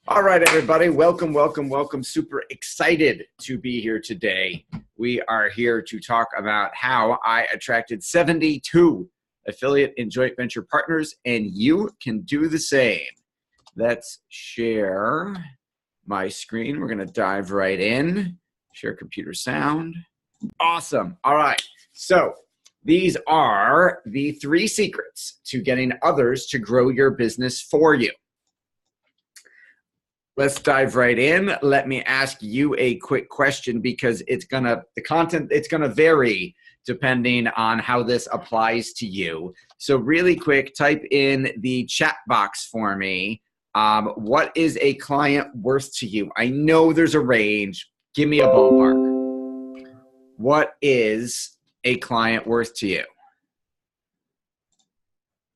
All right, everybody. Welcome, welcome, welcome. Super excited to be here today. We are here to talk about how I attracted 72 affiliate and joint venture partners, and you can do the same. Let's share my screen. We're going to dive right in. Share computer sound. Awesome. All right. So these are the 3 secrets to getting others to grow your business for you. Let's dive right in. Let me ask you a quick question because the content, it's gonna vary depending on how this applies to you. So really quick, type in the chat box for me. What is a client worth to you? I know there's a range. Give me a ballpark. What is a client worth to you?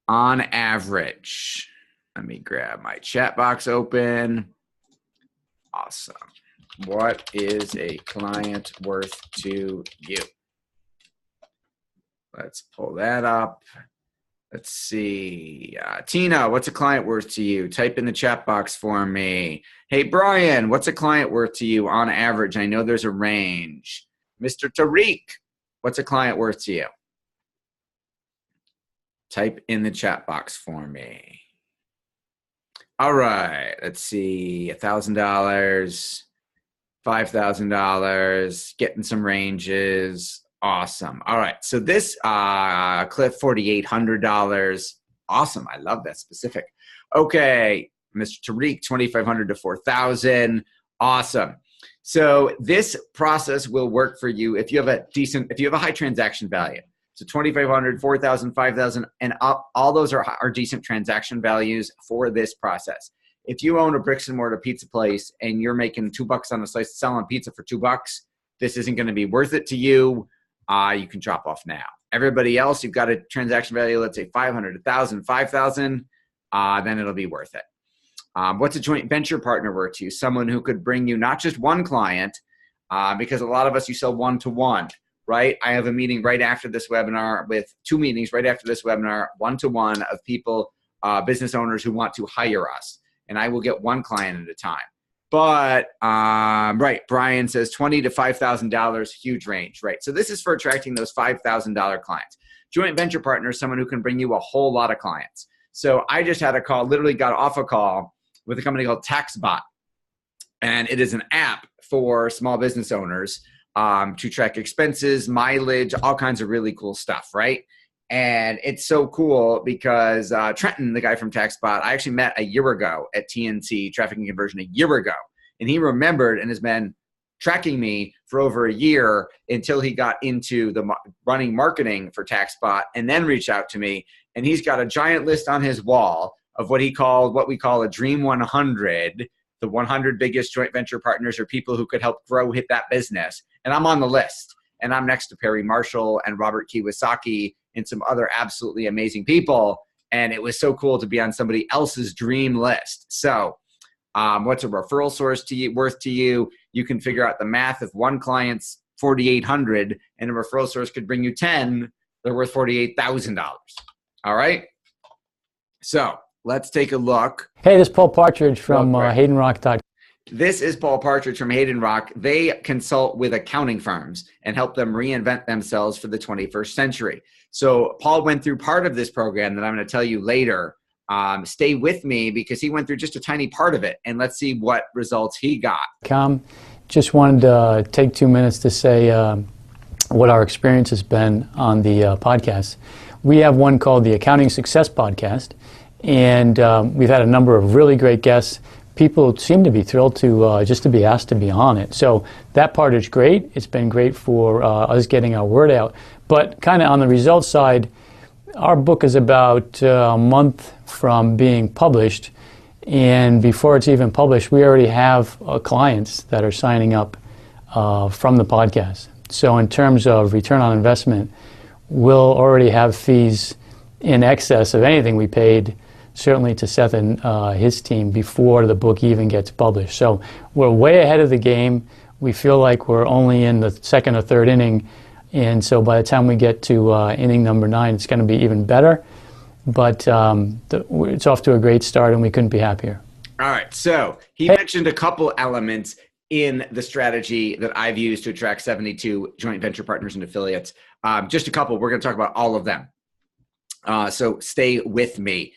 On average. Let me grab my chat box open. Awesome. What is a client worth to you? Let's pull that up. Let's see. Tina, what's a client worth to you? Type in the chat box for me. Hey, Brian, what's a client worth to you on average? I know there's a range. Mr. Tariq, what's a client worth to you? Type in the chat box for me. All right, let's see, $1,000, $5,000, getting some ranges. Awesome. All right, so this Cliff, $4,800. Awesome, I love that specific. Okay, Mr. Tariq, $2,500 to $4,000. Awesome. So this process will work for you if you have a high transaction value. So 2,500, 4,000, 5,000, and up, all those are decent transaction values for this process. If you own a bricks and mortar pizza place and you're making $2 on a slice, selling pizza for $2, this isn't going to be worth it to you. You can drop off now. Everybody else, you've got a transaction value, let's say 500, 1,000, 5,000, then it'll be worth it. What's a joint venture partner worth to you? Someone who could bring you not just one client, because a lot of us, you sell one-to-one. Right? I have a meeting right after this webinar with 2 meetings right after this webinar, one-to-one of people, business owners who want to hire us. And I will get 1 client at a time. But, right, Brian says $20,000 to $5,000, huge range, right? So this is for attracting those $5,000 clients. Joint venture partner is someone who can bring you a whole lot of clients. So I just had a call, literally got off a call with a company called TaxBot. And it is an app for small business owners to track expenses, mileage, all kinds of really cool stuff, right? And it's so cool because Trenton, the guy from TaxBot, I actually met a year ago at TNC, Traffic and Conversion, a year ago. And he remembered and has been tracking me for over a year until he got into the running marketing for TaxBot and then reached out to me. And he's got a giant list on his wall of what we call a Dream 100, the 100 biggest joint venture partners or people who could help hit that business. And I'm on the list. And I'm next to Perry Marshall and Robert Kiyosaki and some other absolutely amazing people. And it was so cool to be on somebody else's dream list. So what's a referral source worth to you? You can figure out the math. If one client's $4,800 and a referral source could bring you 10, they're worth $48,000. All right. So let's take a look. Hey, this is Paul Partridge from HaydenRock.com. This is Paul Partridge from Hayden Rock. They consult with accounting firms and help them reinvent themselves for the 21st century. So Paul went through part of this program that I'm going to tell you later. Stay with me because he went through just a tiny part of it, and let's see what results he got. Just wanted to take 2 minutes to say what our experience has been on the podcast. We have one called the Accounting Success Podcast, and we've had a number of really great guests. People seem to be thrilled to just to be asked to be on it. So that part is great. It's been great for us getting our word out. But kind of on the results side, our book is about a month from being published. And before it's even published, we already have clients that are signing up from the podcast. So in terms of return on investment, we'll already have fees in excess of anything we paid certainly to Seth and his team before the book even gets published. So we're way ahead of the game. We feel like we're only in the second or third inning, and so by the time we get to inning number 9, it's going to be even better. But it's off to a great start, and we couldn't be happier. All right. So he mentioned a couple elements in the strategy that I've used to attract 72 joint venture partners and affiliates. Just a couple. We're going to talk about all of them. So stay with me.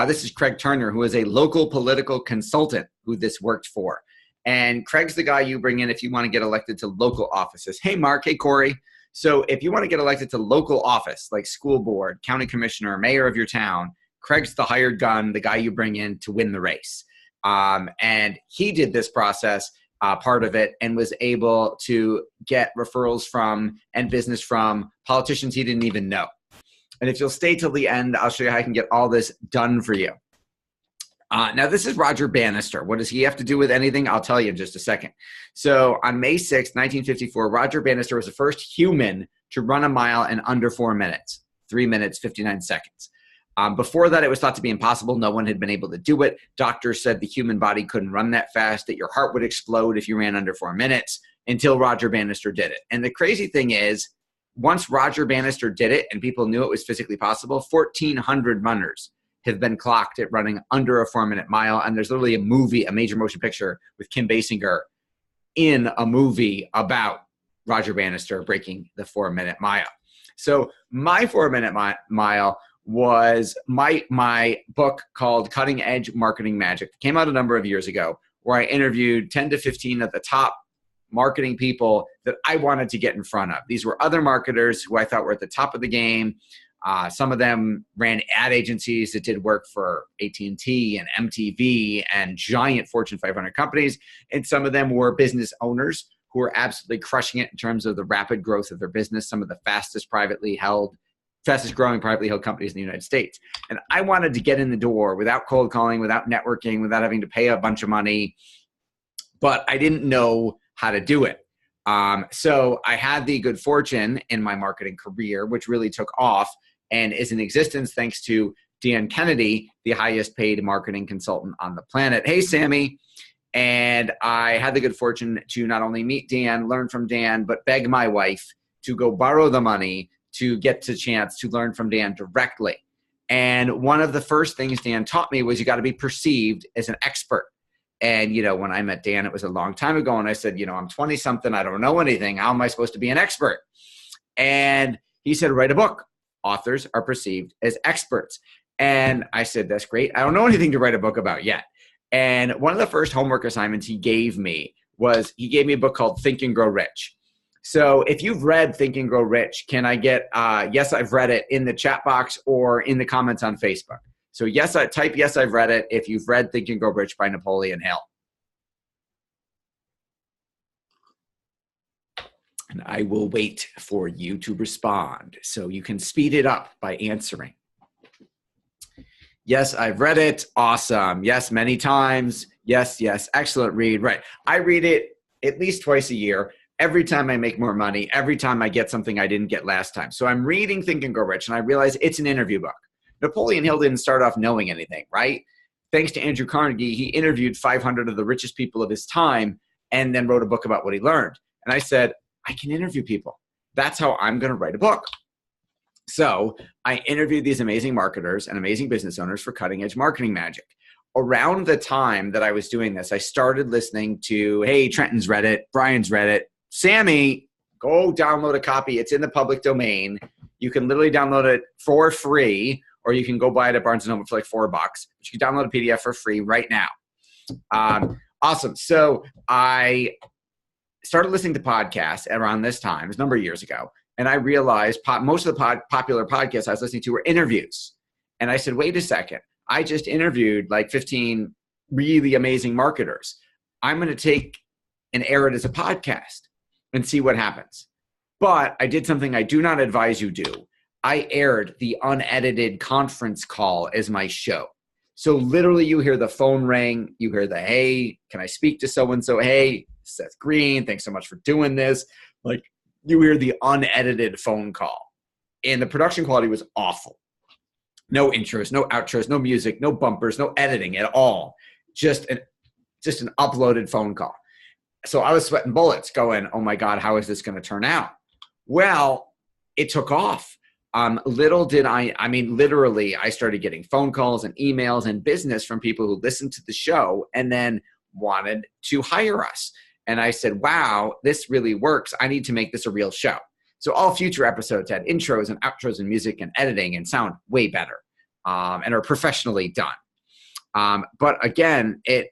This is Craig Turner, who is a local political consultant who this worked for. And Craig's the guy you bring in if you want to get elected to local offices. Hey, Mark. Hey, Corey. So if you want to get elected to local office, like school board, county commissioner, mayor of your town, Craig's the hired gun, the guy you bring in to win the race. And he did this process, part of it, and was able to get referrals from and business from politicians he didn't even know. And if you'll stay till the end, I'll show you how I can get all this done for you. Now, this is Roger Bannister. What does he have to do with anything? I'll tell you in just a second. So on May 6, 1954, Roger Bannister was the first human to run a mile in under 4 minutes, 3 minutes, 59 seconds. Before that, it was thought to be impossible. No one had been able to do it. Doctors said the human body couldn't run that fast, that your heart would explode if you ran under 4 minutes, until Roger Bannister did it. And the crazy thing is, once Roger Bannister did it and people knew it was physically possible, 1,400 runners have been clocked at running under a 4 minute mile. And there's literally a movie, a major motion picture with Kim Basinger in a movie about Roger Bannister breaking the 4 minute mile. So my 4 minute mile was my book called Cutting Edge Marketing Magic. It came out a number of years ago, where I interviewed 10 to 15 of the top marketing people that I wanted to get in front of. These were other marketers who I thought were at the top of the game. Some of them ran ad agencies that did work for AT&T and MTV and giant Fortune 500 companies. And some of them were business owners who were absolutely crushing it in terms of the rapid growth of their business, some of the fastest growing privately held companies in the United States. And I wanted to get in the door without cold calling, without networking, without having to pay a bunch of money, but I didn't know how to do it. So I had the good fortune in my marketing career, which really took off and is in existence thanks to Dan Kennedy, the highest paid marketing consultant on the planet. Hey, Sammy. And I had the good fortune to not only meet Dan, learn from Dan, but beg my wife to go borrow the money to get the chance to learn from Dan directly. And one of the first things Dan taught me was you got to be perceived as an expert. And, when I met Dan, it was a long time ago. And I said, I'm 20 something. I don't know anything. How am I supposed to be an expert? And he said, write a book. Authors are perceived as experts. And I said, that's great. I don't know anything to write a book about yet. And one of the first homework assignments he gave me was he gave me a book called Think and Grow Rich. So if you've read Think and Grow Rich, can I get yes, I've read it in the chat box or in the comments on Facebook? So type yes, I've read it if you've read Think and Grow Rich by Napoleon Hill. And I will wait for you to respond so you can speed it up by answering. Yes, I've read it. Awesome. Yes, many times. Yes, excellent read. Right. I read it at least twice a year. Every time I make more money, every time I get something I didn't get last time. So I'm reading Think and Grow Rich, and I realize it's an interview book. Napoleon Hill didn't start off knowing anything, right? Thanks to Andrew Carnegie, he interviewed 500 of the richest people of his time and then wrote a book about what he learned. And I said, I can interview people. That's how I'm going to write a book. So I interviewed these amazing marketers and amazing business owners for Cutting Edge Marketing Magic. Around the time that I was doing this, I started listening to, hey, Trenton's read it, Brian's read it. Sammy, go download a copy. It's in the public domain. You can literally download it for free, or you can go buy it at Barnes & Noble for like $4. But you can download a PDF for free right now. Awesome. So I started listening to podcasts around this time. It was a number of years ago. And I realized most of the popular podcasts I was listening to were interviews. And I said, wait a second. I just interviewed like 15 really amazing marketers. I'm going to take and air it as a podcast and see what happens. But I did something I do not advise you do. I aired the unedited conference call as my show. So literally you hear the phone ring, you hear the, hey, can I speak to so-and-so? Hey, Seth Green, thanks so much for doing this. Like you hear the unedited phone call. And the production quality was awful. No intros, no outros, no music, no bumpers, no editing at all. Just an uploaded phone call. So I was sweating bullets going, oh my God, how is this going to turn out? Well, it took off. Little did I mean, literally, I started getting phone calls and emails and business from people who listened to the show and then wanted to hire us. And I said, wow, this really works. I need to make this a real show. So all future episodes had intros and outros and music and editing and sound way better and are professionally done. But again, it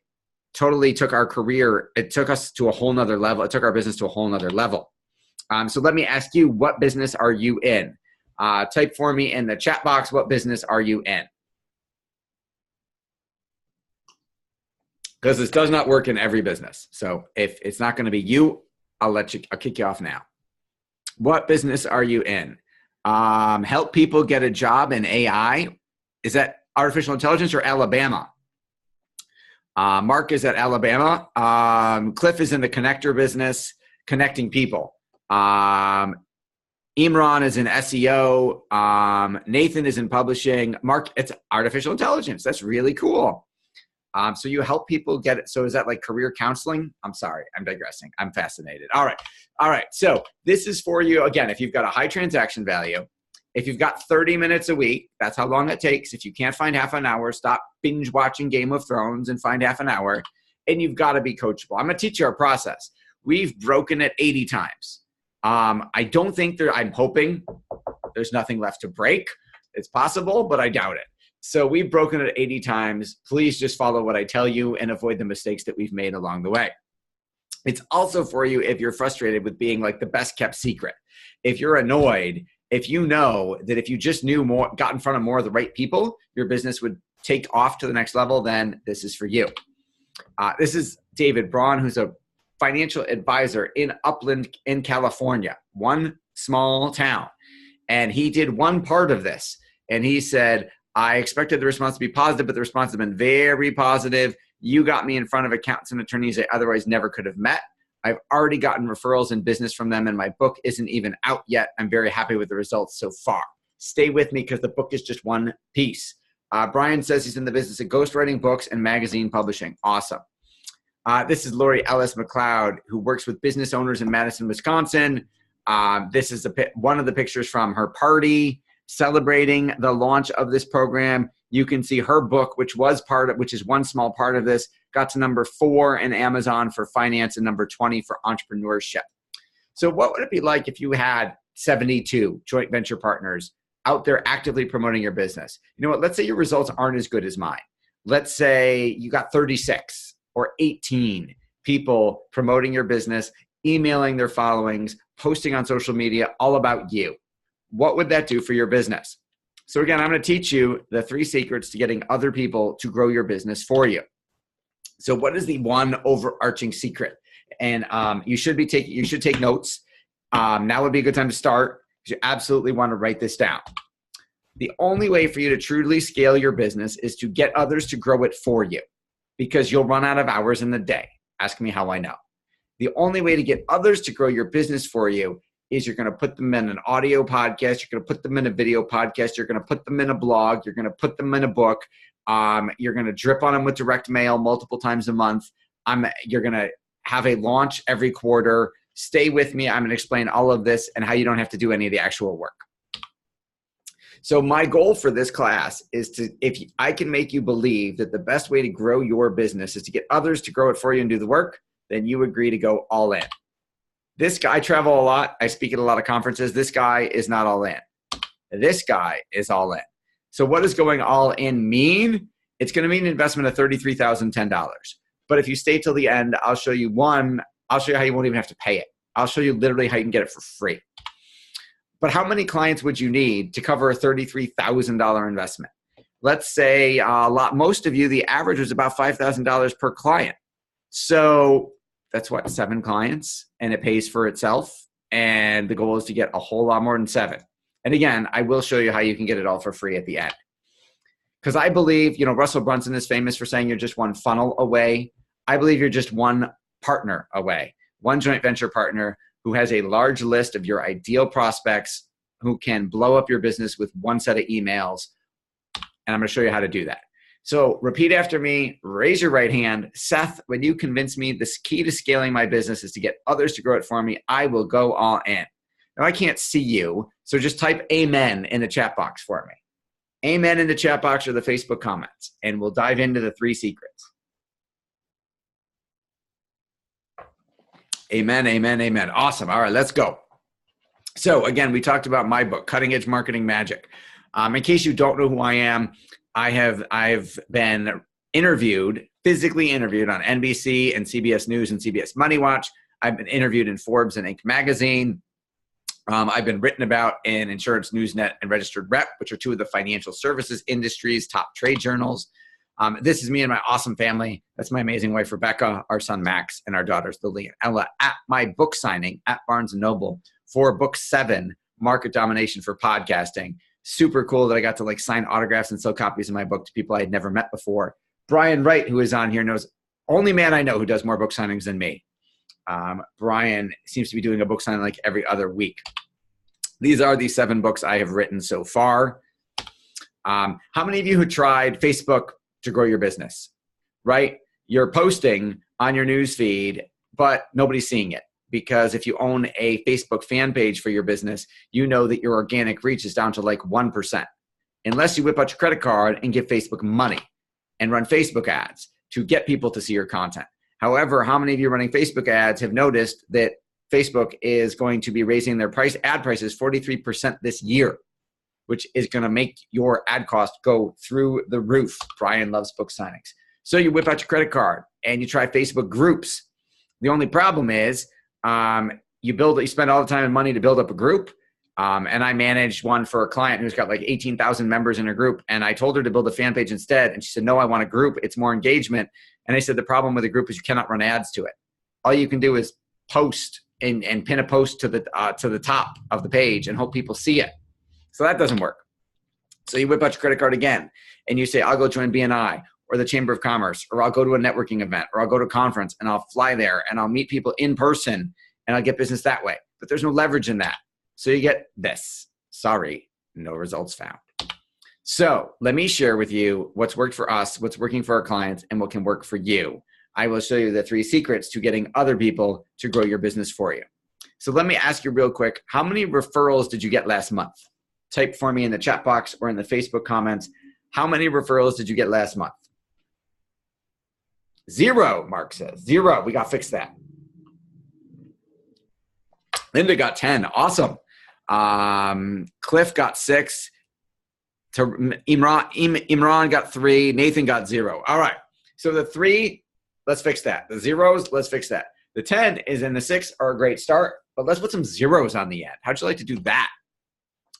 totally took our career. It took us to a whole nother level. It took our business to a whole nother level. So let me ask you, what business are you in? Type for me in the chat box, what business are you in? Because this does not work in every business. So if it's not going to be you, I'll kick you off now. What business are you in? Help people get a job in AI. Is that artificial intelligence or Alabama? Mark is at Alabama. Cliff is in the connector business, connecting people. Imran is in SEO. Nathan is in publishing. Mark, it's artificial intelligence. That's really cool. So you help people get it. So is that like career counseling? I'm sorry, I'm digressing. I'm fascinated. All right. So this is for you. Again, if you've got a high transaction value, if you've got 30 minutes a week, that's how long it takes. If you can't find half an hour, stop binge watching Game of Thrones and find half an hour. And you've got to be coachable. I'm going to teach you our process. We've broken it 80 times. I don't think I'm hoping there's nothing left to break. It's possible, but I doubt it. So we've broken it 80 times. Please just follow what I tell you and avoid the mistakes that we've made along the way. It's also for you if you're frustrated with being like the best kept secret. If you're annoyed, if you know that if you just knew more, got in front of more of the right people, your business would take off to the next level, then this is for you. This is David Braun, who's a financial advisor in Upland in California, one small town. And he did one part of this. And he said, I expected the response to be positive, but the response has been very positive. You got me in front of accountants and attorneys I otherwise never could have met. I've already gotten referrals and business from them, and my book isn't even out yet. I'm very happy with the results so far. Stay with me because the book is just one piece. Brian says he's in the business of ghostwriting books and magazine publishing. Awesome. This is Lori Ellis McLeod, who works with business owners in Madison, Wisconsin. This is one of the pictures from her party celebrating the launch of this program. You can see her book, which is one small part of this, got to number 4 in Amazon for finance and number 20 for entrepreneurship. So what would it be like if you had 72 joint venture partners out there actively promoting your business? You know what? Let's say your results aren't as good as mine. Let's say you got 36 or 18 people promoting your business, emailing their followings, posting on social media, all about you. What would that do for your business? So again, I'm going to teach you the 3 secrets to getting other people to grow your business for you. So what is the one overarching secret? And you should take notes. Now would be a good time to start. You absolutely want to write this down. The only way for you to truly scale your business is to get others to grow it for you, because you'll run out of hours in the day. Ask me how I know. The only way to get others to grow your business for you is you're going to put them in an audio podcast. You're going to put them in a video podcast. You're going to put them in a blog. You're going to put them in a book. You're going to drip on them with direct mail multiple times a month. You're going to have a launch every quarter. Stay with me. I'm going to explain all of this and how you don't have to do any of the actual work. So my goal for this class is if I can make you believe that the best way to grow your business is to get others to grow it for you and do the work, then you agree to go all in. This guy, I travel a lot. I speak at a lot of conferences. This guy is not all in. This guy is all in. So what does going all in mean? It's going to mean an investment of $33,010. But if you stay till the end, I'll show you how you won't even have to pay it. I'll show you literally how you can get it for free. But how many clients would you need to cover a $33,000 investment? Let's say most of you, the average was about $5,000 per client. So that's what, 7 clients, and it pays for itself. And the goal is to get a whole lot more than 7. And again, I will show you how you can get it all for free at the end. Because I believe, Russell Brunson is famous for saying you're just one funnel away. I believe you're just one partner away, one joint venture partner who has a large list of your ideal prospects who can blow up your business with one set of emails. And I'm going to show you how to do that. So repeat after me, raise your right hand. Seth, when you convince me the key to scaling my business is to get others to grow it for me, I will go all in. Now I can't see you, so just type amen in the chat box for me. Amen in the chat box or the Facebook comments, and we'll dive into the 3 secrets. Amen, amen, amen. Awesome. All right, let's go. So again, we talked about my book, Cutting Edge Marketing Magic. In case you don't know who I am, I've been physically interviewed on NBC and CBS News and CBS Money Watch. I've been interviewed in Forbes and Inc. magazine. I've been written about in Insurance Newsnet and Registered Rep, which are 2 of the financial services industry's top trade journals. This is me and my awesome family. That's my amazing wife, Rebecca, our son, Max, and our daughters, Lily and Ella, at my book signing at Barnes & Noble for book 7, Market Domination for Podcasting. Super cool that I got to sign autographs and sell copies of my book to people I had never met before. Brian Wright, who is on here, knows, only man I know who does more book signings than me. Brian seems to be doing a book signing every other week. These are the 7 books I have written so far. How many of you who tried Facebook to grow your business, right? You're posting on your news feed, but nobody's seeing it. Because if you own a Facebook fan page for your business, you know that your organic reach is down to 1%. Unless you whip out your credit card and give Facebook money and run Facebook ads to get people to see your content. However, how many of you running Facebook ads have noticed that Facebook is going to be raising their ad prices 43% this year, which is going to make your ad cost go through the roof. Brian loves book signings. So you whip out your credit card and you try Facebook groups. The only problem is you spend all the time and money to build up a group. And I managed one for a client who's got 18,000 members in a group. And I told her to build a fan page instead. And she said, no, I want a group. It's more engagement. And I said, the problem with a group is you cannot run ads to it. All you can do is post and pin a post to the top of the page and hope people see it. So that doesn't work. So you whip out your credit card again and you say, I'll go join BNI or the Chamber of Commerce, or I'll go to a networking event, or I'll go to a conference and I'll fly there and I'll meet people in person and I'll get business that way. But there's no leverage in that. So you get this. Sorry, no results found. So let me share with you what's worked for us, what's working for our clients, and what can work for you. I will show you the 3 secrets to getting other people to grow your business for you. So let me ask you real quick, how many referrals did you get last month? Type for me in the chat box or in the Facebook comments. How many referrals did you get last month? 0, Mark says. 0. We got to fix that. Linda got 10. Awesome. Cliff got 6. Imran got 3. Nathan got 0. All right. So the 3, let's fix that. The 0s, let's fix that. The 10 is and the 6 are a great start, but let's put some 0s on the end. How'd you like to do that?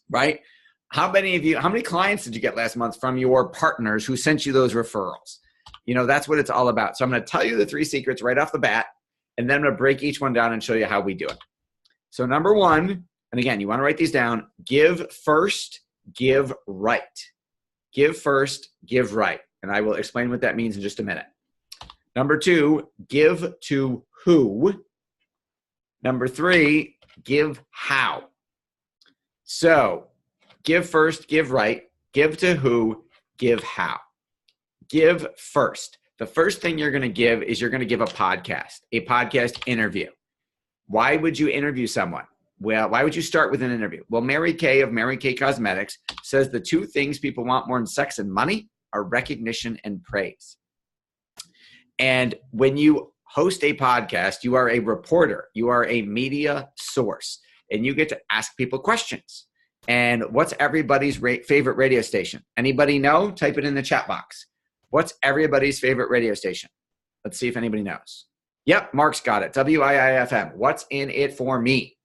Right? How many clients did you get last month from your partners who sent you those referrals? That's what it's all about. So I'm going to tell you the 3 secrets right off the bat, and then I'm going to break each one down and show you how we do it. So number 1, and again, you want to write these down, give first, give right. Give first, give right. And I will explain what that means in just a minute. Number 2, give to who. Number 3, give how. So give first, give right, give to who, give how. Give first. The first thing you're going to give is you're going to give a podcast interview. Why would you interview someone? Well, why would you start with an interview? Well, Mary Kay of Mary Kay Cosmetics says the 2 things people want more than sex and money are recognition and praise. And when you host a podcast, you are a reporter. You are a media source. And you get to ask people questions. And what's everybody's favorite radio station? Anybody know? Type it in the chat box. What's everybody's favorite radio station? Let's see if anybody knows. Yep, Mark's got it. WIIFM. What's in it for me?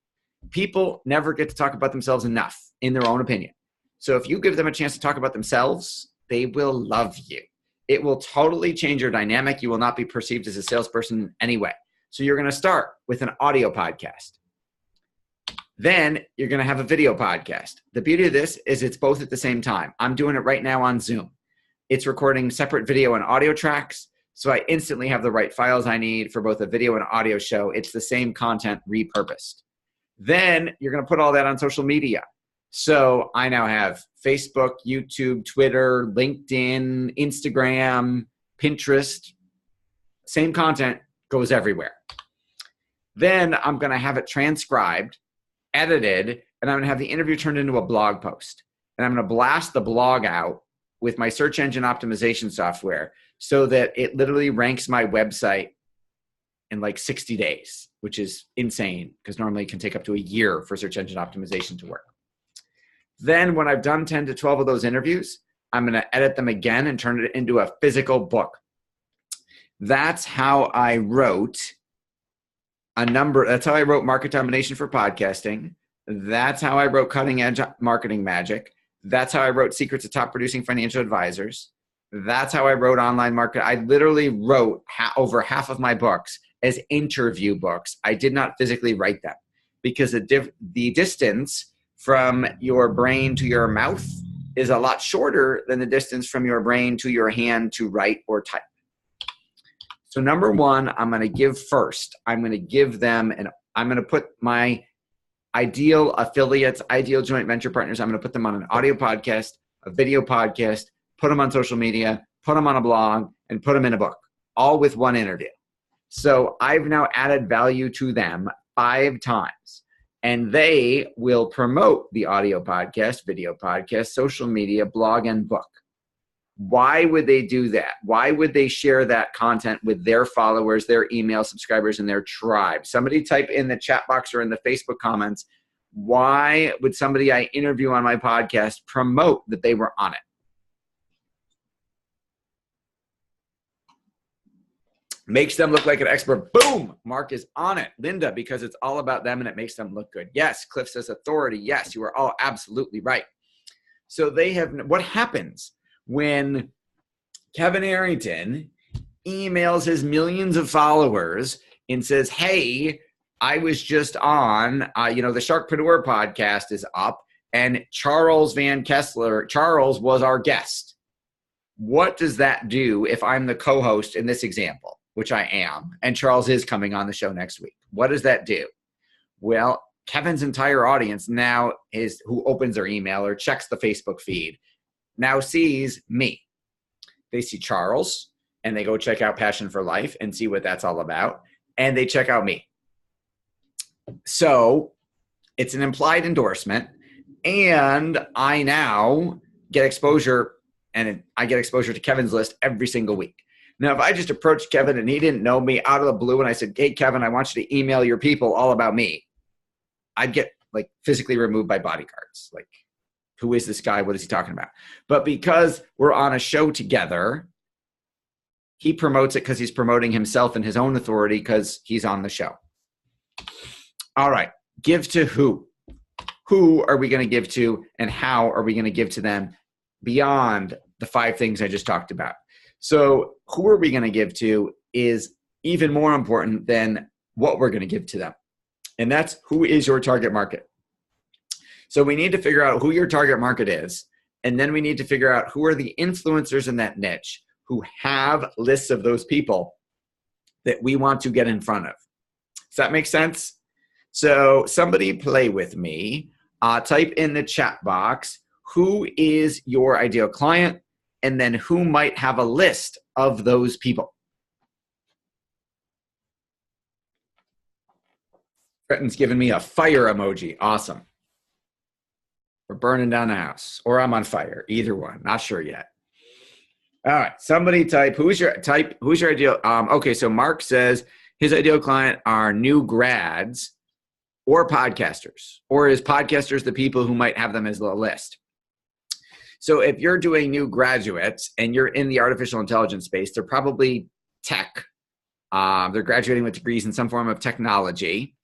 People never get to talk about themselves enough in their own opinion. So if you give them a chance to talk about themselves, they will love you. It will totally change your dynamic. You will not be perceived as a salesperson in any way. So you're going to start with an audio podcast. Then you're going to have a video podcast. The beauty of this is it's both at the same time. I'm doing it right now on Zoom. It's recording separate video and audio tracks. So I instantly have the right files I need for both a video and audio show. It's the same content repurposed. Then you're going to put all that on social media. So I now have Facebook, YouTube, Twitter, LinkedIn, Instagram, Pinterest. Same content goes everywhere. Then I'm going to have it transcribed edited, and I'm going to have the interview turned into a blog post. And I'm going to blast the blog out with my search engine optimization software so that it literally ranks my website in like 60 days, which is insane because normally it can take up to a year for search engine optimization to work. Then when I've done 10 to 12 of those interviews, I'm going to edit them again and turn it into a physical book. That's how I wrote that's how I wrote Market Domination for Podcasting. That's how I wrote Cutting Edge Marketing Magic. That's how I wrote Secrets of Top Producing Financial Advisors. That's how I wrote Online Market. I literally wrote over half of my books as interview books. I did not physically write them because the distance from your brain to your mouth is a lot shorter than the distance from your brain to your hand to write or type. So number one, I'm going to give first. I'm going to give them, and I'm going to put my ideal affiliates, ideal joint venture partners, I'm going to put them on an audio podcast, a video podcast, put them on social media, put them on a blog, and put them in a book, all with one interview. So I've now added value to them 5 times, and they will promote the audio podcast, video podcast, social media, blog, and book. Why would they do that? Why would they share that content with their followers, their email subscribers, and their tribe? Somebody type in the chat box or in the Facebook comments, why would somebody I interview on my podcast promote that they were on it? Makes them look like an expert. Boom! Mark is on it. Linda, because it's all about them and it makes them look good. Yes, Cliff says authority. Yes, you are all absolutely right. So they have, what happens when Kevin Arrington emails his millions of followers and says, hey, I was just on, the Sharkpreneur podcast is up and Charles Van Kessler, Charles was our guest. What does that do if I'm the co-host in this example, which I am, and Charles is coming on the show next week? What does that do? Well, Kevin's entire audience now is who opens their email or checks the Facebook feed now sees me. They see Charles and they go check out Passion for Life and see what that's all about. And they check out me. So it's an implied endorsement. And I now get exposure, and I get exposure to Kevin's list every single week. Now, if I just approached Kevin and he didn't know me out of the blue and I said, hey, Kevin, I want you to email your people all about me, I'd get like physically removed by bodyguards. Like, who is this guy? What is he talking about? But because we're on a show together, he promotes it because he's promoting himself and his own authority because he's on the show. All right. Give to who? Who are we going to give to, and how are we going to give to them beyond the 5 things I just talked about? So who are we going to give to is even more important than what we're going to give to them. And that's who is your target market. So we need to figure out who your target market is, and then we need to figure out who are the influencers in that niche who have lists of those people that we want to get in front of. Does that make sense? So somebody play with me. Type in the chat box, who is your ideal client, and then who might have a list of those people. Trenton's giving me a fire emoji. Awesome. We're burning down the house, or I'm on fire. Either one. Not sure yet. All right. Somebody type. Who's your ideal? Okay. So Mark says his ideal client are new grads or podcasters, or is podcasters the people who might have them as a list? So if you're doing new graduates and you're in the artificial intelligence space, they're probably tech. They're graduating with degrees in some form of technology.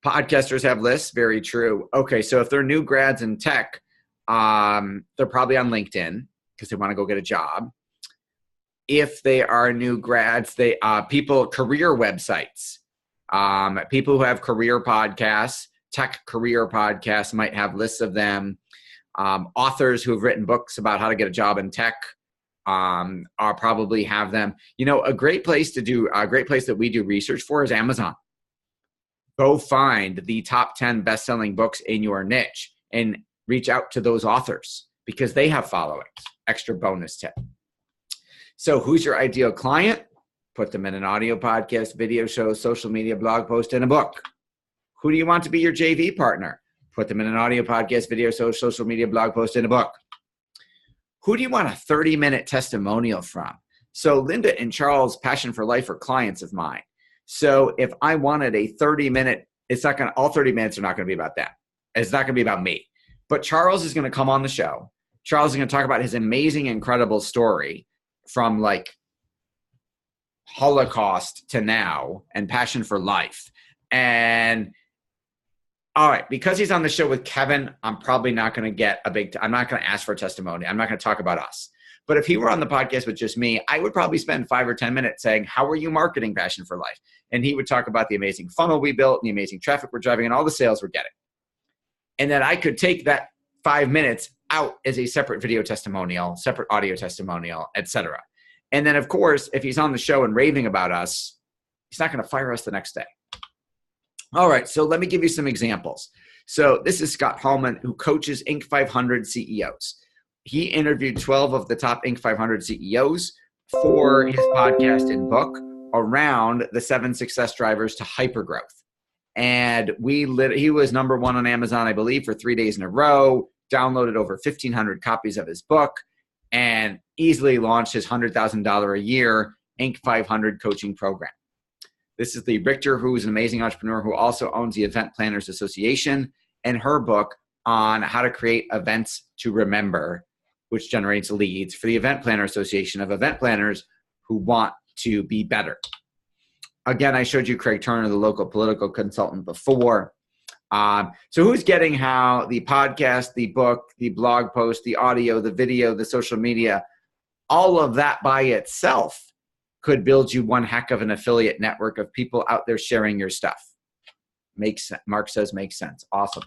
Podcasters have lists. Very true. Okay, so if they're new grads in tech, they're probably on LinkedIn because they want to go get a job. If they are new grads, career websites, people who have career podcasts, tech career podcasts might have lists of them. Authors who have written books about how to get a job in tech are probably have them. A great place that we do research for is Amazon. Go find the top 10 best-selling books in your niche and reach out to those authors because they have followings. Extra bonus tip. So who's your ideal client? Put them in an audio podcast, video show, social media, blog post, and a book. Who do you want to be your JV partner? Put them in an audio podcast, video, social media, blog post, and a book. Who do you want a 30-minute testimonial from? So Linda and Charles, Passion for Life, are clients of mine. So if I wanted a 30-minute, all 30 minutes are not going to be about them. It's not going to be about me. But Charles is going to come on the show. Charles is going to talk about his amazing, incredible story from like Holocaust to now and Passion for Life. And all right, because he's on the show with Kevin, I'm probably not going to get I'm not going to ask for a testimony. I'm not going to talk about us. But if he were on the podcast with just me, I would probably spend 5 or 10 minutes saying, how are you marketing Passion for Life? And he would talk about the amazing funnel we built and the amazing traffic we're driving and all the sales we're getting. And then I could take that 5 minutes out as a separate video testimonial, separate audio testimonial, etc. And then, of course, if he's on the show and raving about us, he's not going to fire us the next day. All right, so let me give you some examples. So this is Scott Hallman, who coaches Inc. 500 CEOs. He interviewed 12 of the top Inc. 500 CEOs for his podcast and book around the 7 success drivers to hypergrowth. And he was number 1 on Amazon, I believe, for 3 days in a row, downloaded over 1,500 copies of his book, and easily launched his $100,000 a year Inc. 500 coaching program. This is Lee Richter, who is an amazing entrepreneur who also owns the Event Planners Association, and her book on how to create events to remember, which generates leads for the Event Planner Association of event planners who want to be better. Again, I showed you Craig Turner, the local political consultant, before. So who's getting how the podcast, the book, the blog post, the audio, the video, the social media, all of that by itself could build you one heck of an affiliate network of people out there sharing your stuff. Makes sense. Mark says makes sense. Awesome.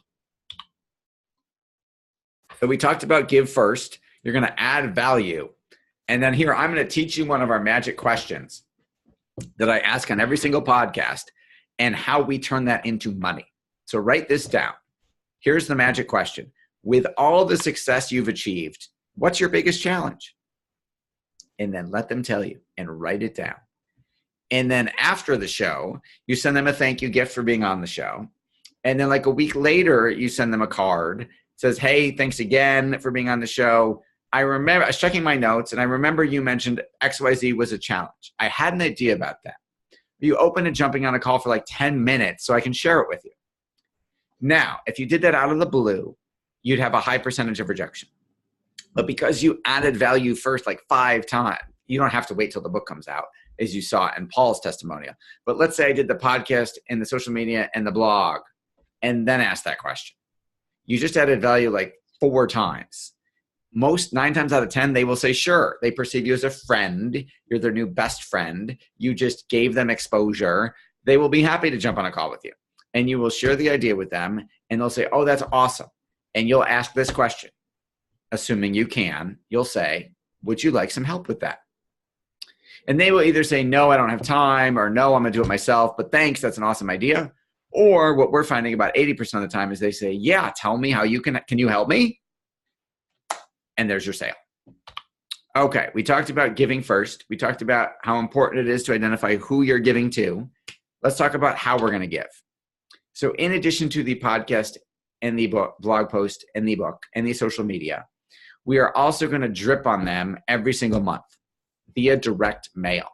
So we talked about give first. You're going to add value. And then here, I'm going to teach you one of our magic questions that I ask on every single podcast and how we turn that into money. So write this down. Here's the magic question. With all the success you've achieved, what's your biggest challenge? And then let them tell you and write it down. And then after the show, you send them a thank you gift for being on the show. And then like a week later, you send them a card. It says, hey, thanks again for being on the show. I was checking my notes and I remember you mentioned XYZ was a challenge. I had an idea about that. You open to jumping on a call for like 10 minutes so I can share it with you. Now, if you did that out of the blue, you'd have a high percentage of rejection. But because you added value first like 5 times, you don't have to wait till the book comes out, as you saw in Paul's testimonial. But let's say I did the podcast and the social media and the blog and then asked that question. You just added value like 4 times. Most 9 times out of 10, they will say, sure. They perceive you as a friend. You're their new best friend. You just gave them exposure. They will be happy to jump on a call with you. And you will share the idea with them. And they'll say, oh, that's awesome. And you'll ask this question. Assuming you can, you'll say, would you like some help with that? And they will either say, no, I don't have time, or no, I'm going to do it myself, but thanks, that's an awesome idea. Or what we're finding about 80% of the time is they say, yeah, tell me how can you help me? And there's your sale. Okay, we talked about giving first. We talked about how important it is to identify who you're giving to. Let's talk about how we're going to give. So in addition to the podcast and the book, blog post and the book and the social media, we are also going to drip on them every single month via direct mail.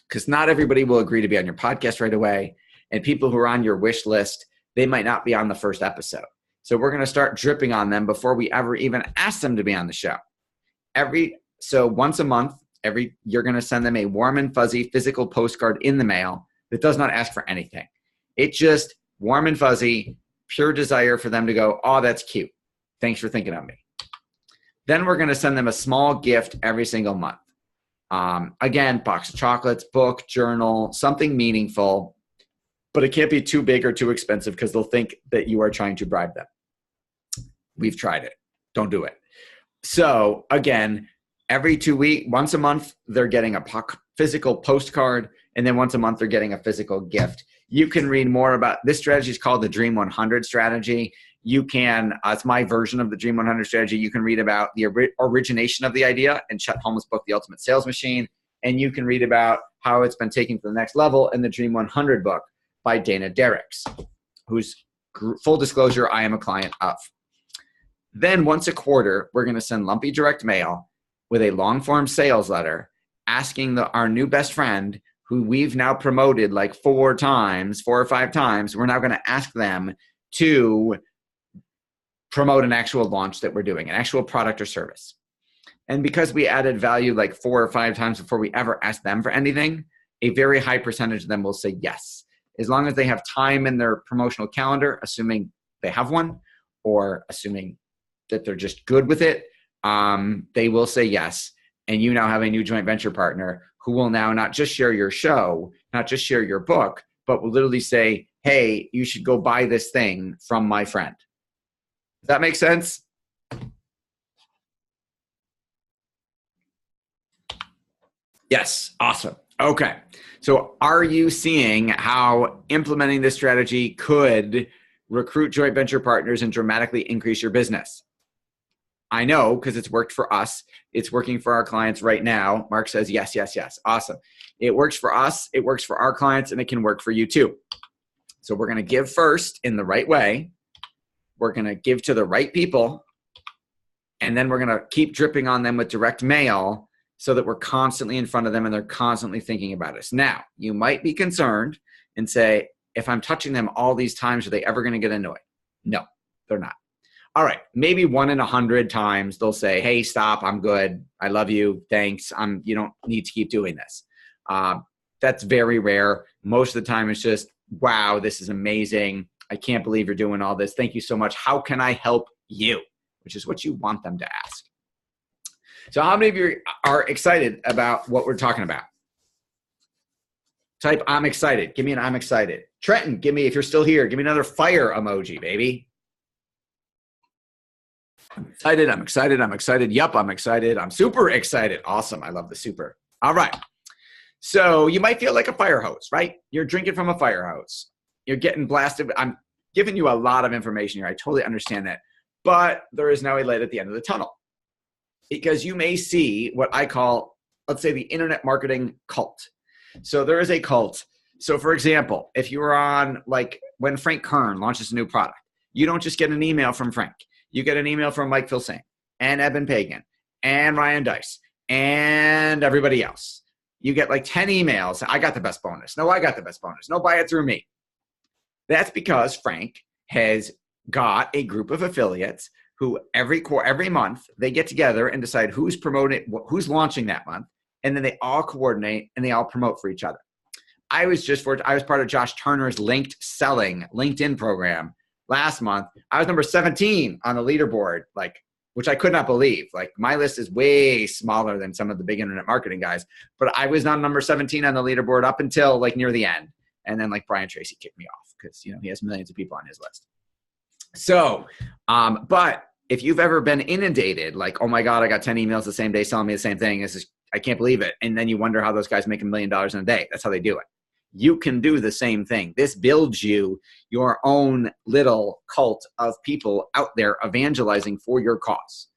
Because not everybody will agree to be on your podcast right away. And people who are on your wish list, they might not be on the first episode. So we're going to start dripping on them before we ever even ask them to be on the show. So once a month, you're going to send them a warm and fuzzy physical postcard in the mail that does not ask for anything. It's just warm and fuzzy, pure desire for them to go, oh, that's cute. Thanks for thinking of me. Then we're going to send them a small gift every single month. Again, box of chocolates, book, journal, something meaningful, but it can't be too big or too expensive because they'll think that you are trying to bribe them. We've tried it. Don't do it. So again, every 2 weeks, once a month, they're getting a physical postcard, and then once a month, they're getting a physical gift. You can read more about this strategy. Is called the Dream 100 strategy. You can, it's my version of the Dream 100 strategy. You can read about the origination of the idea in Chet Holmes' book, The Ultimate Sales Machine. And you can read about how it's been taken to the next level in the Dream 100 book by Dana Derricks, who's full disclosure, I am a client of. Then once a quarter, we're going to send lumpy direct mail with a long form sales letter asking our new best friend, who we've now promoted like 4 or 5 times, we're now going to ask them to promote an actual launch that we're doing, an actual product or service. And because we added value like 4 or 5 times before we ever ask them for anything, a very high percentage of them will say yes. As long as they have time in their promotional calendar, assuming they have one, or assuming that they're just good with it, they will say yes. And you now have a new joint venture partner who will now not just share your show, not just share your book, but will literally say, hey, you should go buy this thing from my friend. Does that make sense? Yes. Awesome. Okay. So are you seeing how implementing this strategy could recruit joint venture partners and dramatically increase your business? I know, because it's worked for us. It's working for our clients right now. Mark says, yes, yes, yes. Awesome. It works for us. It works for our clients, and it can work for you too. So we're going to give first in the right way. We're going to give to the right people. And then we're going to keep dripping on them with direct mail so that we're constantly in front of them and they're constantly thinking about us. Now, you might be concerned and say, if I'm touching them all these times, are they ever going to get annoyed? No, they're not. All right, maybe 1 in 100 times they'll say, hey, stop, I'm good. I love you. Thanks. You don't need to keep doing this. That's very rare. Most of the time it's just, wow, this is amazing. I can't believe you're doing all this. Thank you so much. How can I help you? Which is what you want them to ask. So how many of you are excited about what we're talking about? Type I'm excited. Give me an I'm excited. Trenton, give me, if you're still here, give me another fire emoji, baby. I'm excited. I'm excited. I'm excited. Yup, I'm excited. I'm super excited. Awesome. I love the super. All right. So you might feel like a fire hose, right? You're drinking from a fire hose. You're getting blasted. I'm giving you a lot of information here. I totally understand that. But there is now a light at the end of the tunnel. Because you may see what I call, let's say, the internet marketing cult. So there is a cult. So for example, if you were on, like, when Frank Kern launches a new product, you don't just get an email from Frank. You get an email from Mike Filsaime and Eben Pagan and Ryan Dice and everybody else. You get like 10 emails. I got the best bonus. No, I got the best bonus. No, buy it through me. That's because Frank has got a group of affiliates who every month they get together and decide who's promoting, who's launching that month. And then they all coordinate and they all promote for each other. I was part of Josh Turner's linked selling LinkedIn program. Last month, I was number 17 on the leaderboard, which I could not believe. Like, my list is way smaller than some of the big internet marketing guys, but I was on number 17 on the leaderboard up until like near the end. And then like Brian Tracy kicked me off because, you know, he has millions of people on his list. So, but if you've ever been inundated, like, oh my God, I got 10 emails the same day telling me the same thing. I can't believe it. And then you wonder how those guys make $1 million in a day. That's how they do it. You can do the same thing. This builds you your own little cult of people out there evangelizing for your cause.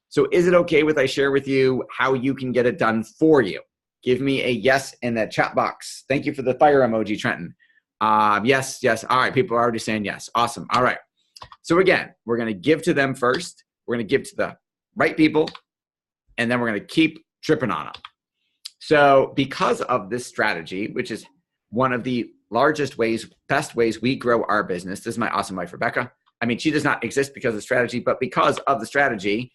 So is it okay if I share with you how you can get it done for you? Give me a yes in that chat box. Thank you for the fire emoji, Trenton. Yes, yes. All right, people are already saying yes. Awesome. All right. So again, we're going to give to them first. We're going to give to the right people, and then we're going to keep dripping on them. So because of this strategy, which is one of the largest ways, best ways we grow our business. This is my awesome wife, Rebecca. I mean, she does not exist because of strategy, but because of the strategy,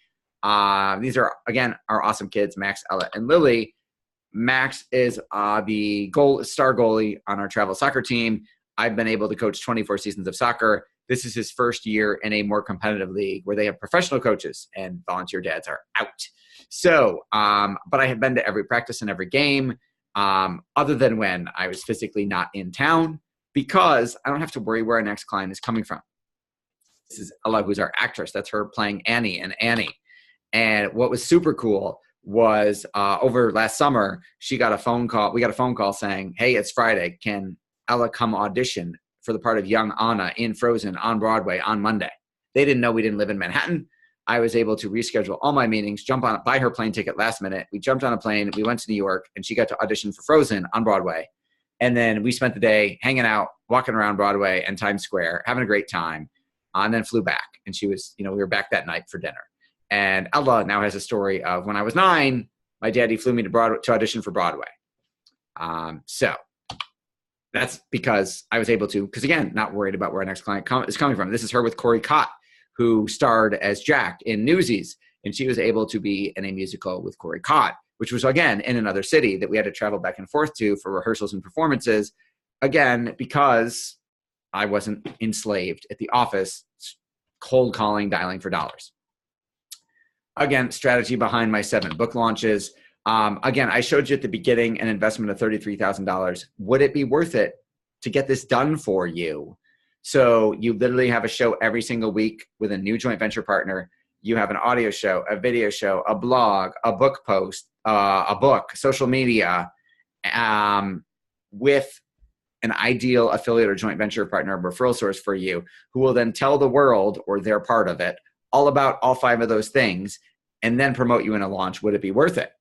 these are, again, our awesome kids, Max, Ella, and Lily. Max is the star goalie on our travel soccer team. I've been able to coach 24 seasons of soccer. This is his first year in a more competitive league where they have professional coaches and volunteer dads are out. So, but I have been to every practice and every game. Other than when I was physically not in town, because I don't have to worry where our next client is coming from. This is Ella, who's our actress. That's her playing Annie in Annie. And what was super cool was over last summer, she got a phone call. We got a phone call saying, hey, it's Friday. Can Ella come audition for the part of young Anna in Frozen on Broadway on Monday? They didn't know we didn't live in Manhattan. I was able to reschedule all my meetings, buy her plane ticket last minute. We jumped on a plane. We went to New York, and she got to audition for Frozen on Broadway. And then we spent the day hanging out, walking around Broadway and Times Square, having a great time, and then flew back. And she was, we were back that night for dinner. And Ella now has a story of when I was 9, my daddy flew me to Broadway to audition for Broadway. So that's because I was able to, because again, not worried about where our next client is coming from. This is her with Corey Cott, who starred as Jack in Newsies. And she was able to be in a musical with Corey Cott, which was, again, in another city that we had to travel back and forth to for rehearsals and performances. Again, because I wasn't enslaved at the office, cold calling, dialing for dollars. Again, strategy behind my 7 book launches. Again, I showed you at the beginning an investment of $33,000. Would it be worth it to get this done for you? So you literally have a show every single week with a new joint venture partner. You have an audio show, a video show, a blog, a book post, a book, social media, with an ideal affiliate or joint venture partner, a referral source for you, who will then tell the world, or they're part of it, all about all 5 of those things, and then promote you in a launch. Would it be worth it?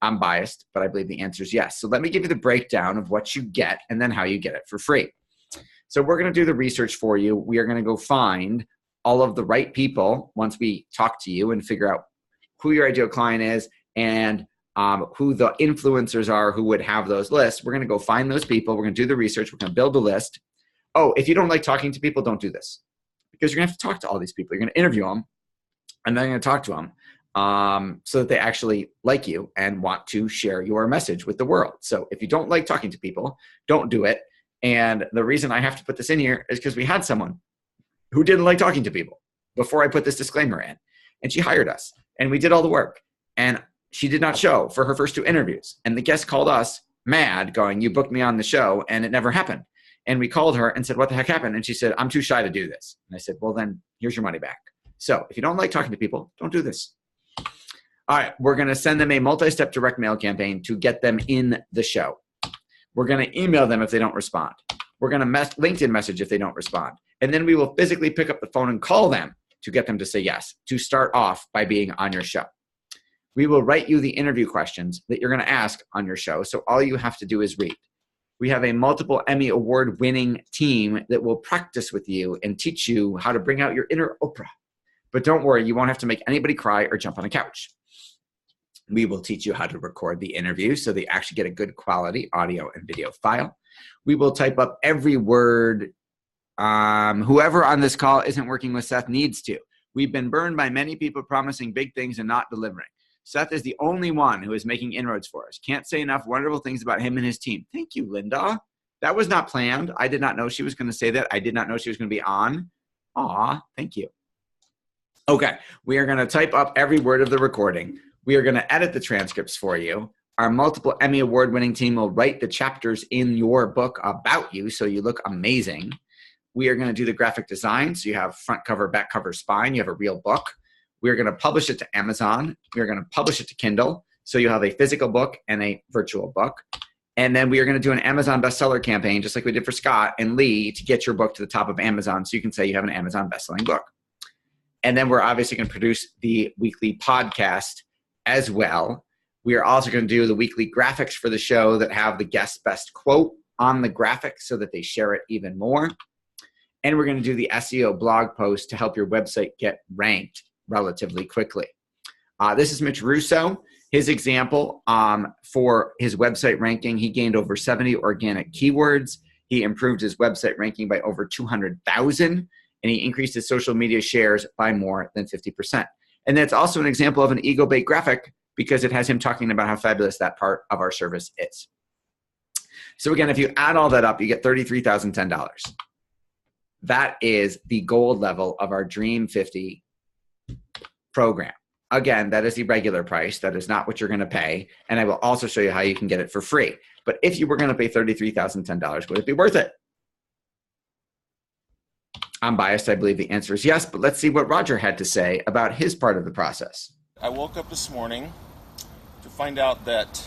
I'm biased, but I believe the answer is yes. So let me give you the breakdown of what you get and then how you get it for free. So we're going to do the research for you. We are going to go find all of the right people once we talk to you and figure out who your ideal client is and who the influencers are who would have those lists. We're going to go find those people. We're going to do the research. We're going to build a list. Oh, if you don't like talking to people, don't do this, because you're going to have to talk to all these people. You're going to interview them, and then you're going to talk to them so that they actually like you and want to share your message with the world. So if you don't like talking to people, don't do it. And the reason I have to put this in here is because we had someone who didn't like talking to people before I put this disclaimer in. And she hired us, and we did all the work. And she did not show for her first 2 interviews. And the guest called us mad, going, "You booked me on the show, and it never happened." And we called her and said, "What the heck happened?" And she said, "I'm too shy to do this." And I said, "Well, then here's your money back." So if you don't like talking to people, don't do this. All right, we're going to send them a multi-step direct mail campaign to get them in the show. We're going to email them if they don't respond. We're going to LinkedIn message if they don't respond. And then we will physically pick up the phone and call them to get them to say yes, to start off by being on your show. We will write you the interview questions that you're going to ask on your show. So all you have to do is read. We have a multiple Emmy award-winning team that will practice with you and teach you how to bring out your inner Oprah. But don't worry, you won't have to make anybody cry or jump on a couch. We will teach you how to record the interview so that you actually get a good quality audio and video file. We will type up every word. Whoever on this call isn't working with Seth needs to. We've been burned by many people promising big things and not delivering. Seth is the only one who is making inroads for us. Can't say enough wonderful things about him and his team. Thank you, Linda. That was not planned. I did not know she was going to say that. I did not know she was going to be on. Aw, thank you. Okay, we are going to type up every word of the recording. We are going to edit the transcripts for you. Our multiple Emmy award-winning team will write the chapters in your book about you so you look amazing. We are going to do the graphic design so you have front cover, back cover, spine. You have a real book. We're going to publish it to Amazon. We're going to publish it to Kindle. So you have a physical book and a virtual book. And then we are going to do an Amazon bestseller campaign, just like we did for Scott and Lee, to get your book to the top of Amazon so you can say you have an Amazon bestselling book. And then we're obviously going to produce the weekly podcast as well. We are also going to do the weekly graphics for the show that have the guest's best quote on the graphic so that they share it even more. And we're going to do the SEO blog post to help your website get ranked relatively quickly. This is Mitch Russo. His example for his website ranking, he gained over 70 organic keywords. He improved his website ranking by over 200,000, and he increased his social media shares by more than 50%. And that's also an example of an ego-bait graphic because it has him talking about how fabulous that part of our service is. So again, if you add all that up, you get $33,010. That is the gold level of our Dream 50 program. Again, that is the regular price. That is not what you're going to pay. And I will also show you how you can get it for free. But if you were going to pay $33,010, would it be worth it? I'm biased. I believe the answer is yes. But let's see what Roger had to say about his part of the process. I woke up this morning to find out that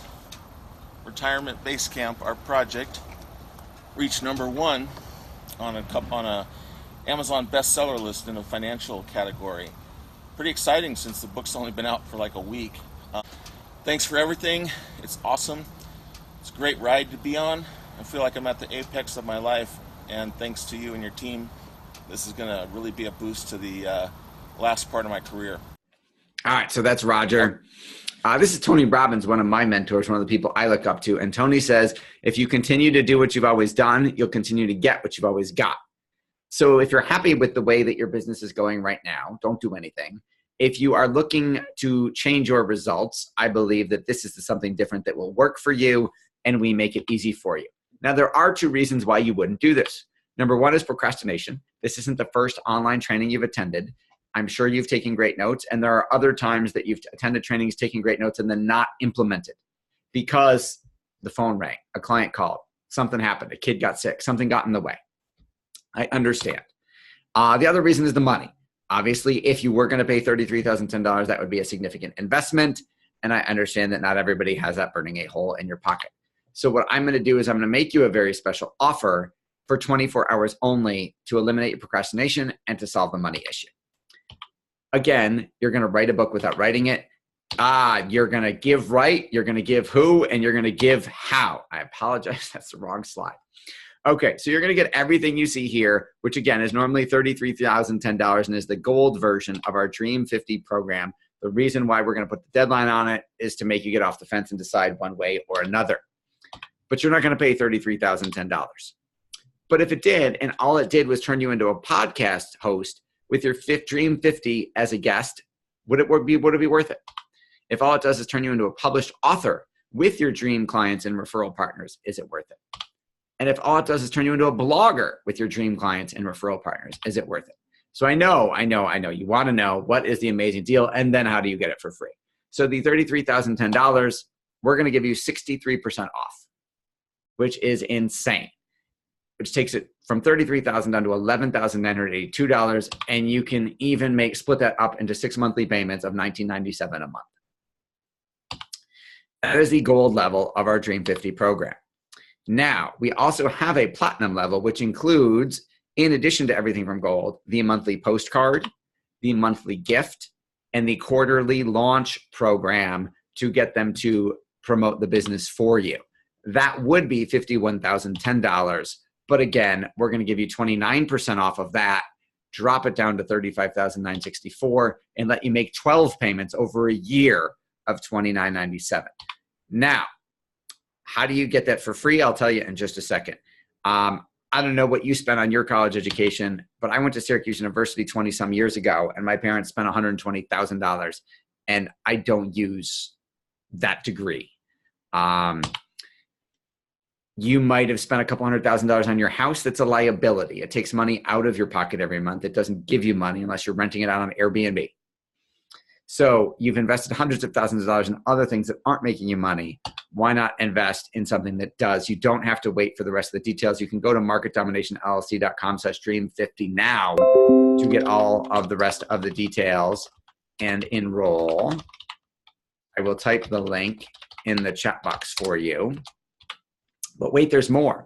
Retirement Base Camp, our project, reached #1 on a Amazon bestseller list in the financial category. Pretty exciting since the book's only been out for like a week. Thanks for everything. It's awesome. It's a great ride to be on. I feel like I'm at the apex of my life, and thanks to you and your team, this is going to really be a boost to the last part of my career. All right, so that's Roger. This is Tony Robbins, one of my mentors, one of the people I look up to. And Tony says, if you continue to do what you've always done, you'll continue to get what you've always got. So if you're happy with the way that your business is going right now, don't do anything. If you are looking to change your results, I believe that this is something different that will work for you, and we make it easy for you. Now, there are 2 reasons why you wouldn't do this. Number 1 is procrastination. This isn't the first online training you've attended. I'm sure you've taken great notes, and there are other times that you've attended trainings, taken great notes, and then not implemented because the phone rang, a client called, something happened, a kid got sick, something got in the way. I understand. The other reason is the money. Obviously, if you were going to pay $33,010, that would be a significant investment, and I understand that not everybody has that burning a hole in your pocket. So what I'm going to do is I'm going to make you a very special offer for 24 hours only to eliminate your procrastination and to solve the money issue. Again, you're going to write a book without writing it. You're going to give right, you're going to give who, and you're going to give how. I apologize, that's the wrong slide. Okay, so you're going to get everything you see here, which again is normally $33,010 and is the gold version of our Dream 50 program. The reason why we're going to put the deadline on it is to make you get off the fence and decide one way or another. But you're not going to pay $33,010. But if it did, and all it did was turn you into a podcast host with your Dream 50 as a guest, would it be worth it? If all it does is turn you into a published author with your dream clients and referral partners, is it worth it? And if all it does is turn you into a blogger with your dream clients and referral partners, is it worth it? So I know. You want to know what is the amazing deal, and then how do you get it for free? So the $33,010, we're going to give you 63% off, which is insane, which takes it from $33,000 down to $11,982, and you can even split that up into 6 monthly payments of $19.97 a month. That is the gold level of our Dream 50 program. Now, we also have a platinum level, which includes, in addition to everything from gold, the monthly postcard, the monthly gift, and the quarterly launch program to get them to promote the business for you. That would be $51,010. But again, we're going to give you 29% off of that, drop it down to $35,964, and let you make 12 payments over a year of $29.97. Now, how do you get that for free? I'll tell you in just a second. I don't know what you spent on your college education, but I went to Syracuse University 20-some years ago, and my parents spent $120,000, and I don't use that degree. You might have spent a couple $100,000 on your house. That's a liability. It takes money out of your pocket every month. It doesn't give you money unless you're renting it out on Airbnb. So you've invested hundreds of thousands of dollars in other things that aren't making you money. Why not invest in something that does? You don't have to wait for the rest of the details. You can go to marketdominationllc.com/dream50 now to get all of the rest of the details and enroll. I will type the link in the chat box for you. But wait, there's more.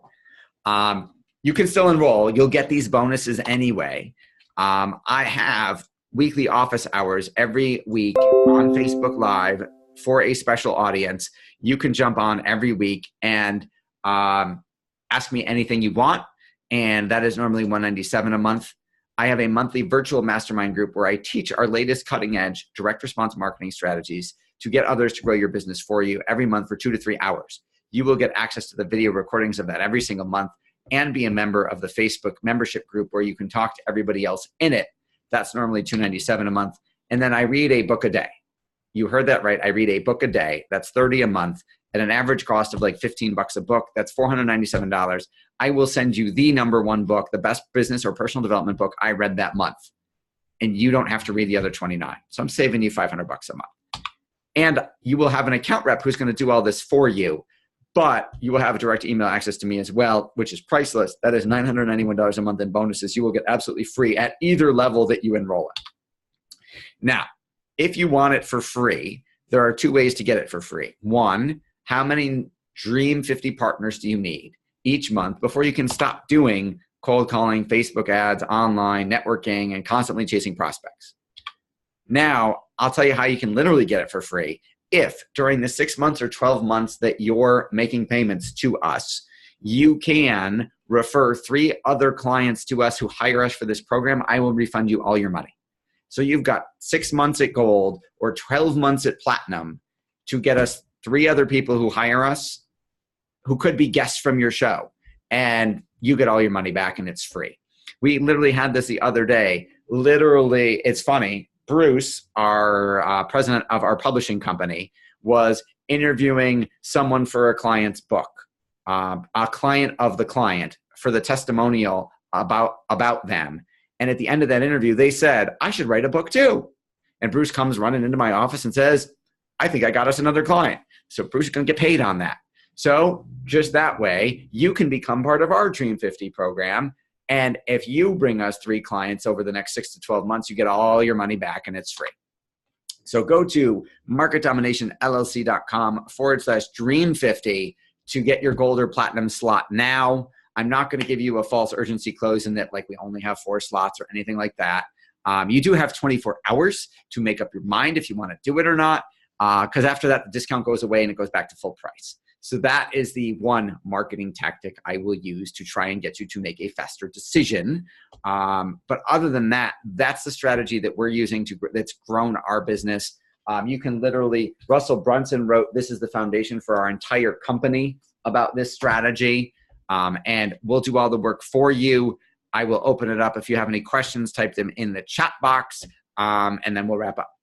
You can still enroll. You'll get these bonuses anyway. I have weekly office hours every week on Facebook Live for a special audience. You can jump on every week and ask me anything you want, and that is normally $197 a month. I have a monthly virtual mastermind group where I teach our latest cutting-edge direct response marketing strategies to get others to grow your business for you every month for 2 to 3 hours. You will get access to the video recordings of that every single month and be a member of the Facebook membership group where you can talk to everybody else in it. That's normally $297 a month. And then I read a book a day. You heard that right. I read a book a day. That's $30 a month at an average cost of like $15 a book. That's $497. I will send you the #1 book, the best business or personal development book I read that month. And you don't have to read the other 29. So I'm saving you $500 a month. And you will have an account rep who's going to do all this for you. But you will have direct email access to me as well, which is priceless. That is $991 a month in bonuses. You will get absolutely free at either level that you enroll in. Now, if you want it for free, there are 2 ways to get it for free. 1, how many Dream 50 partners do you need each month before you can stop doing cold calling, Facebook ads, online, networking, and constantly chasing prospects? Now, I'll tell you how you can literally get it for free. If during the 6 months or 12 months that you're making payments to us, you can refer 3 other clients to us who hire us for this program. I will refund you all your money. So you've got 6 months at gold or 12 months at platinum to get us 3 other people who hire us who could be guests from your show. And you get all your money back and it's free. We literally had this the other day. Literally, it's funny. Bruce, our president of our publishing company, was interviewing someone for a client's book, a client of the client for the testimonial about them. And at the end of that interview, they said, I should write a book too. And Bruce comes running into my office and says, I think I got us another client. So Bruce is going to get paid on that. So just that way, you can become part of our Dream 50 program. And if you bring us 3 clients over the next 6 to 12 months, you get all your money back and it's free. So go to marketdominationllc.com/dream50 to get your gold or platinum slot now. I'm not going to give you a false urgency close in that like we only have 4 slots or anything like that. You do have 24 hours to make up your mind if you want to do it or not, because after that, the discount goes away and it goes back to full price. So that is the one marketing tactic I will use to try and get you to make a faster decision. But other than that, that's the strategy that we're using that's grown our business. You can literally, Russell Brunson wrote, this is the foundation for our entire company about this strategy. And we'll do all the work for you. I will open it up. If you have any questions, type them in the chat box, and then we'll wrap up.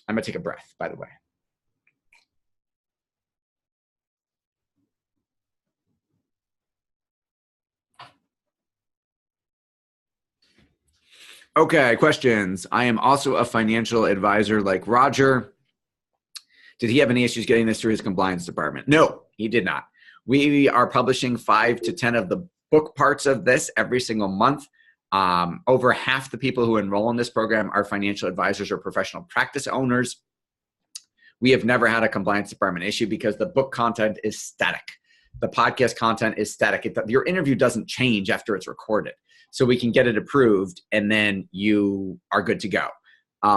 I'm going to take a breath, by the way. Okay, questions. I am also a financial advisor like Roger. Did he have any issues getting this through his compliance department? No, he did not. We are publishing 5 to 10 of the book parts of this every single month. Over half the people who enroll in this program are financial advisors or professional practice owners. We have never had a compliance department issue because the book content is static. The podcast content is static. Your interview doesn't change after it's recorded. So we can get it approved and then you are good to go.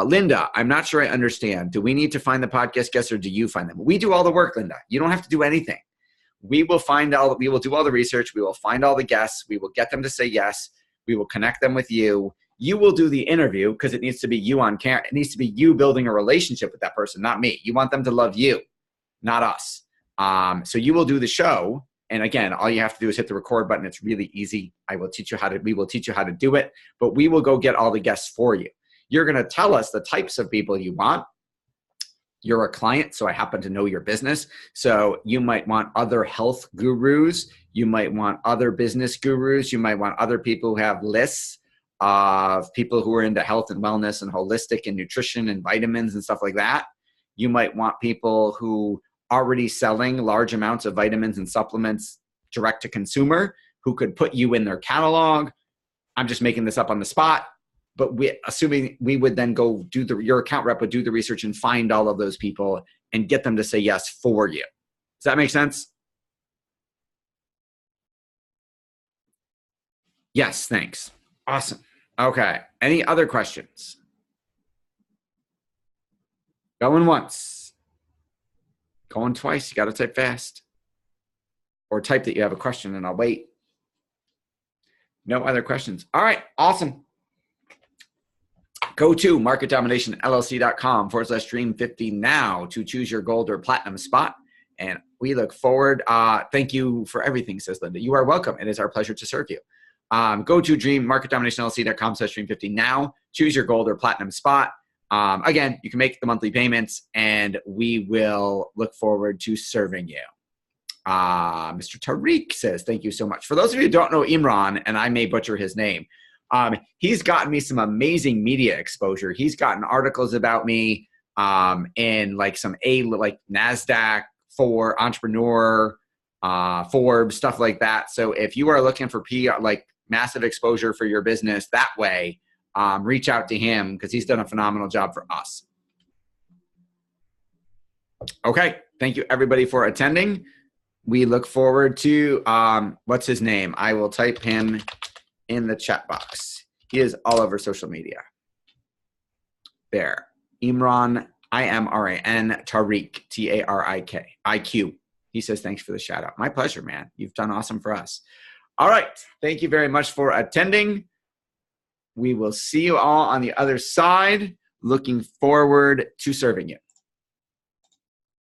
Linda, I'm not sure I understand. Do we need to find the podcast guests or do you find them? We do all the work, Linda. You don't have to do anything. We will do all the research. We will find all the guests. We will get them to say yes. We will connect them with you. You will do the interview because it needs to be you on camera. It needs to be you building a relationship with that person, not me. You want them to love you, not us. So you will do the show. And again, all you have to do is hit the record button. It's really easy. We will teach you how to do it, but we will go get all the guests for you. You're going to tell us the types of people you want. You're a client, so I happen to know your business. So you might want other health gurus. You might want other business gurus. You might want other people who have lists of people who are into health and wellness and holistic and nutrition and vitamins and stuff like that. You might want people who already selling large amounts of vitamins and supplements direct to consumer who could put you in their catalog. I'm just making this up on the spot, but assuming we would then go your account rep would do the research and find all of those people and get them to say yes for you. Does that make sense? Yes, thanks. Awesome. Okay. Any other questions? Going once. Going twice, you got to type fast. Or type that you have a question and I'll wait. No other questions. All right, awesome. Go to marketdominationllc.com/dream50 now to choose your gold or platinum spot. And we look forward. Thank you for everything, says Linda. You are welcome. It is our pleasure to serve you. Go to marketdominationllc.com/dream50 now. Choose your gold or platinum spot. Again, you can make the monthly payments and we will look forward to serving you. Mr. Tariq says, thank you so much. For those of you who don't know Imran, and I may butcher his name, he's gotten me some amazing media exposure. He's gotten articles about me in like some like NASDAQ, for Entrepreneur, Forbes, stuff like that. So if you are looking for PR, like massive exposure for your business that way, reach out to him because he's done a phenomenal job for us. Okay. Thank you everybody for attending. We look forward to, what's his name? I will type him in the chat box. He is all over social media. There. Imran, Imran, Tariq, Tarik, IQ. He says, thanks for the shout out. My pleasure, man. You've done awesome for us. All right. Thank you very much for attending. We will see you all on the other side. Looking forward to serving you.